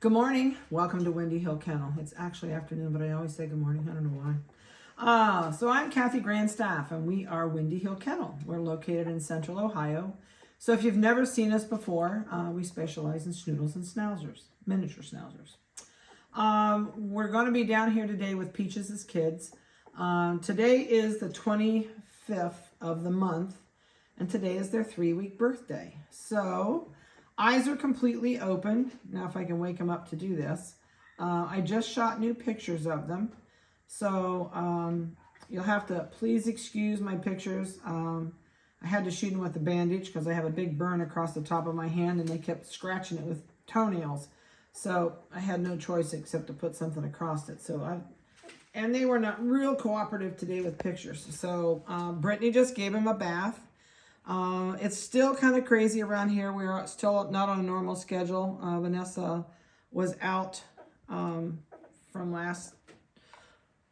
Good morning. Welcome to Windy Hill Kennel. It's actually afternoon, but I always say good morning. I don't know why. So I'm Kathy Grandstaff, and we are Windy Hill Kennel. We're located in Central Ohio. So if you've never seen us before, we specialize in Schnoodles and Schnauzers, miniature Schnauzers. We're going to be down here today with Peaches' kids. Today is the 25th of the month, and today is their 3-week birthday. So eyes are completely open. Now if I can wake them up to do this. I just shot new pictures of them. So you'll have to please excuse my pictures. I had to shoot them with a bandage because I have a big burn across the top of my hand and they kept scratching it with toenails. So I had no choice except to put something across it. And they were not real cooperative today with pictures. So Brittany just gave him a bath. It's still kind of crazy around here. We're still not on a normal schedule. Vanessa was out from last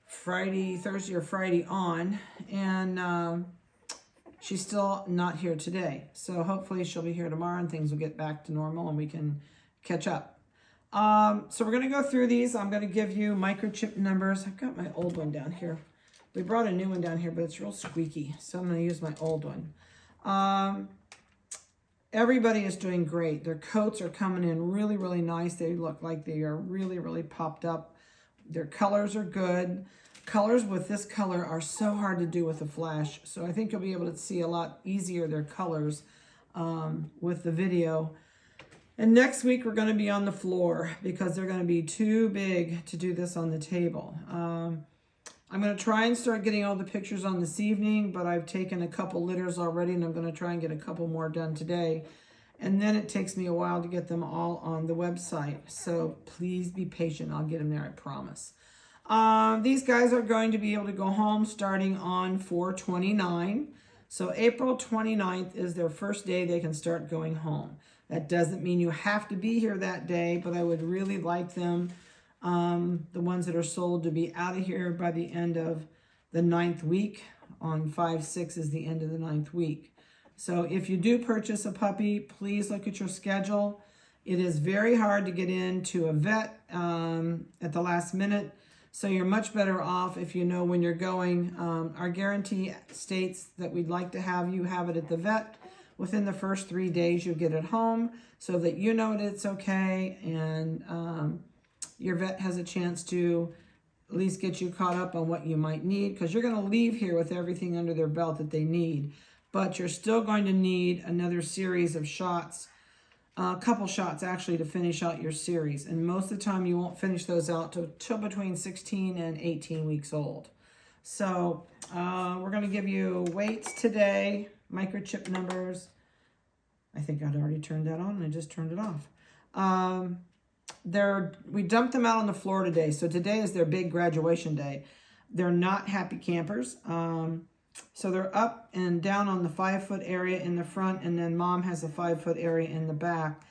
Thursday or Friday on, and she's still not here today. So hopefully she'll be here tomorrow and things will get back to normal and we can catch up. So we're going to go through these. I'm going to give you microchip numbers. I've got my old one down here. We brought a new one down here, but it's real squeaky. So I'm going to use my old one. Everybody is doing great. Their coats are coming in really, really nice. They look like they are really, really popped up. Their colors are good. Colors with this color are so hard to do with a flash. So I think you'll be able to see a lot easier their colors with the video. And next week we're going to be on the floor because they're going to be too big to do this on the table. I'm going to try and start getting all the pictures on this evening, but I've taken a couple litters already and I'm going to try and get a couple more done today. And then it takes me a while to get them all on the website. So please be patient. I'll get them there, I promise. These guys are going to be able to go home starting on 4/29. So April 29th is their first day they can start going home. That doesn't mean you have to be here that day, but I would really like them, the ones that are sold, to be out of here by the end of the 9th week. On 5/6 is the end of the 9th week. So if you do purchase a puppy, please look at your schedule. It is very hard to get into a vet at the last minute. So you're much better off if you know when you're going. Our guarantee states that we'd like to have you have it at the vet within the first 3 days you get it home so that you know that it's okay, and your vet has a chance to at least get you caught up on what you might need, because you're going to leave here with everything under their belt that they need. But you're still going to need another series of shots, a couple shots actually, to finish out your series. And most of the time you won't finish those out till between 16 and 18 weeks old. So we're going to give you weights today, microchip numbers. I think I'd already turned that on and I just turned it off. We dumped them out on the floor today. So today is their big graduation day. They're not happy campers. So they're up and down on the 5-foot area in the front, and then mom has a 5-foot area in the back,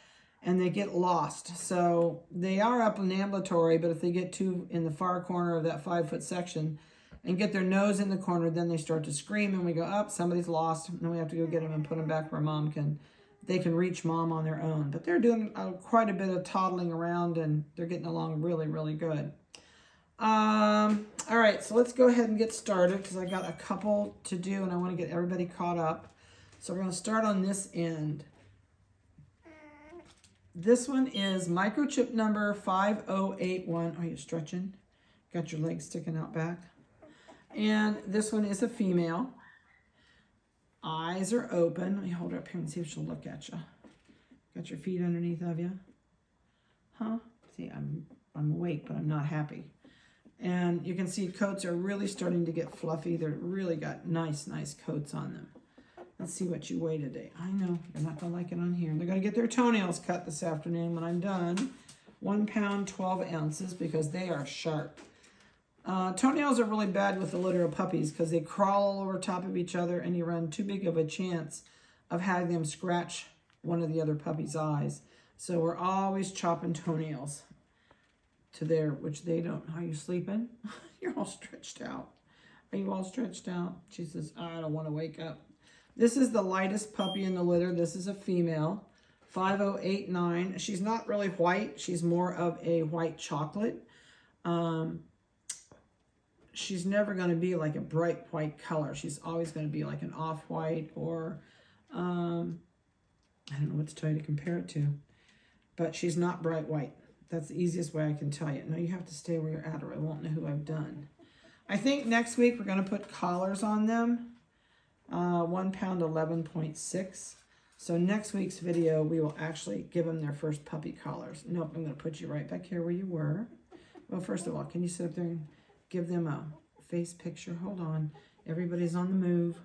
and they get lost. So they are up in the ambulatory, but if they get too in the far corner of that 5-foot section and get their nose in the corner, then they start to scream and we go, up, somebody's lost. And then we have to go get them and put them back where they can reach mom on their own. But they're doing quite a bit of toddling around and they're getting along really, really good. All right, so let's go ahead and get started because I got a couple to do and I want to get everybody caught up. So we're going to start on this end. This one is microchip number 5081. Are you stretching? Got your legs sticking out back. And this one is a female. Eyes are open. Let me hold her up here and see if she'll look at you. Got your feet underneath of you? Huh? See, I'm awake, but I'm not happy. And you can see coats are really starting to get fluffy. They're really got nice coats on them. Let's see what you weigh today. I know, you're not going to like it on here. They're going to get their toenails cut this afternoon when I'm done. 1 pound, 12 ounces, because they are sharp. Toenails are really bad with a litter of puppies because they crawl all over top of each other and you run too big of a chance of having them scratch one of the other puppy's eyes. So we're always chopping toenails to there, which they don't. Are you sleeping? You're all stretched out. Are you all stretched out? She says, I don't want to wake up. This is the lightest puppy in the litter. This is a female. 5089. She's not really white. She's more of a white chocolate. She's never going to be like a bright white color. She's always going to be like an off-white or, I don't know what to tell you to compare it to. But she's not bright white. That's the easiest way I can tell you. No, you have to stay where you're at or I won't know who I've done. I think next week we're going to put collars on them. 1 pound, 11.6. So next week's video, we will actually give them their first puppy collars. Nope, I'm going to put you right back here where you were. Well, first of all, can you sit up there and give them a face picture? Hold on. Everybody's on the move.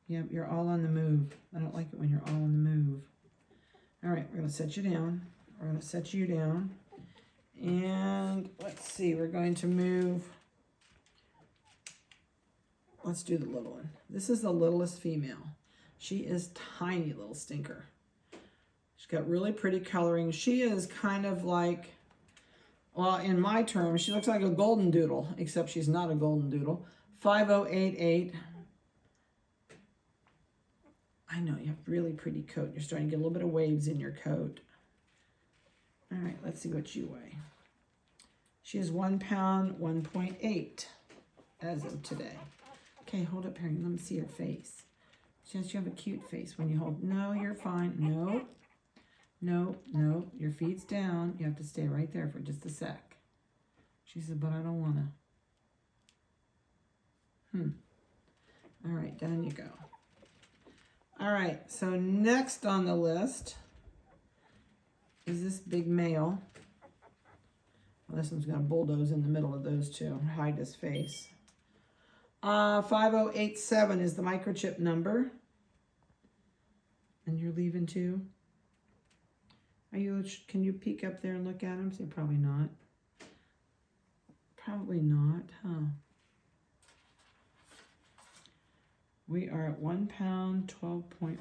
Yep, you're all on the move. I don't like it when you're all on the move. All right, we're going to set you down. We're going to set you down. And let's see, we're going to move. Let's do the little one. This is the littlest female. She is tiny little stinker. She's got really pretty coloring. She is kind of like, well, in my terms, she looks like a golden doodle, except she's not a golden doodle. 5088. I know, you have really pretty coat. You're starting to get a little bit of waves in your coat. All right, let's see what you weigh. She is 1 pound, 1.8 as of today. Okay, hold up here. Let me see your face. Just you have a cute face when you hold. No, you're fine. No, no, no. Your feet's down. You have to stay right there for just a sec. She said, but I don't want to. All right, down you go. All right, so next on the list is this big male. Well, this one's going to bulldoze in the middle of those two, hide his face. 5087 is the microchip number. And you're leaving too? Are you? Can you peek up there and look at him? Say probably not. Probably not, huh? We are at 1 pound, 12.4.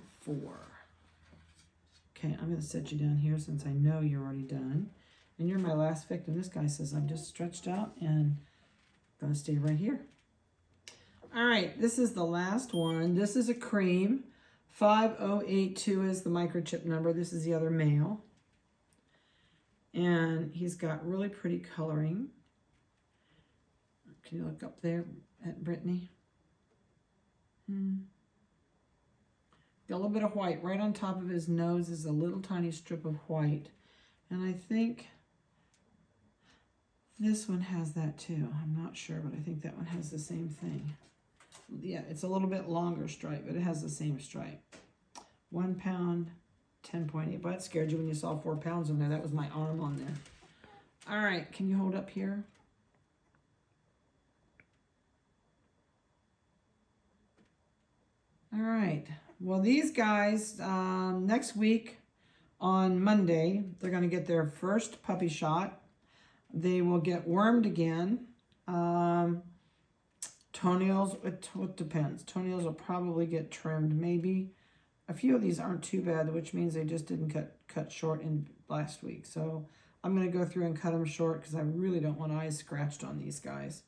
Okay, I'm going to set you down here since I know you're already done. And you're my last victim. This guy says I'm just stretched out and going to stay right here. All right, this is the last one. This is a cream. 5082 is the microchip number. This is the other male. And he's got really pretty coloring. Can you look up there at Brittany? Got a little bit of white. Right on top of his nose is a little tiny strip of white. And I think this one has that too. I'm not sure, but I think that one has the same thing. Yeah, it's a little bit longer stripe, but it has the same stripe. 1 pound, 10.8. But that scared you when you saw 4 pounds on there. That was my arm on there. All right, can you hold up here? All right. Well, these guys, next week on Monday, they're going to get their first puppy shot. They will get wormed again. Toenails, it depends. Toenails will probably get trimmed. Maybe a few of these aren't too bad, which means they just didn't cut short in last week. So I'm going to go through and cut them short because I really don't want eyes scratched on these guys.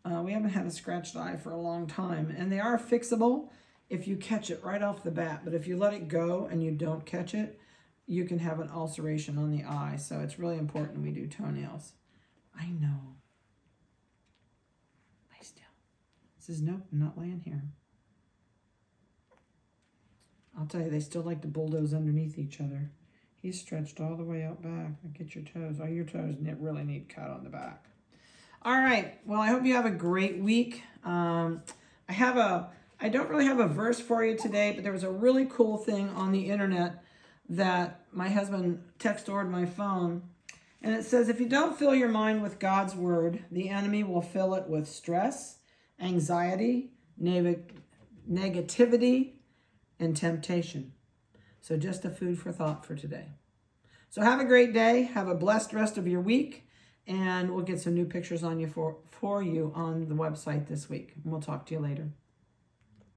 We haven't had a scratched eye for a long time, and they are fixable if you catch it right off the bat. But if you let it go and you don't catch it, you can have an ulceration on the eye. So it's really important we do toenails. I know. Lay still. Says, nope, I'm not laying here. I'll tell you, they still like to bulldoze underneath each other. He's stretched all the way out back. Look at your toes. Oh, your toes really need cut on the back. All right. Well, I hope you have a great week. I don't really have a verse for you today, but there was a really cool thing on the internet that my husband text-ordered my phone. And it says, if you don't fill your mind with God's word, the enemy will fill it with stress, anxiety, negativity, and temptation. So just a food for thought for today. So have a great day. Have a blessed rest of your week. And we'll get some new pictures on you for you on the website this week. And we'll talk to you later.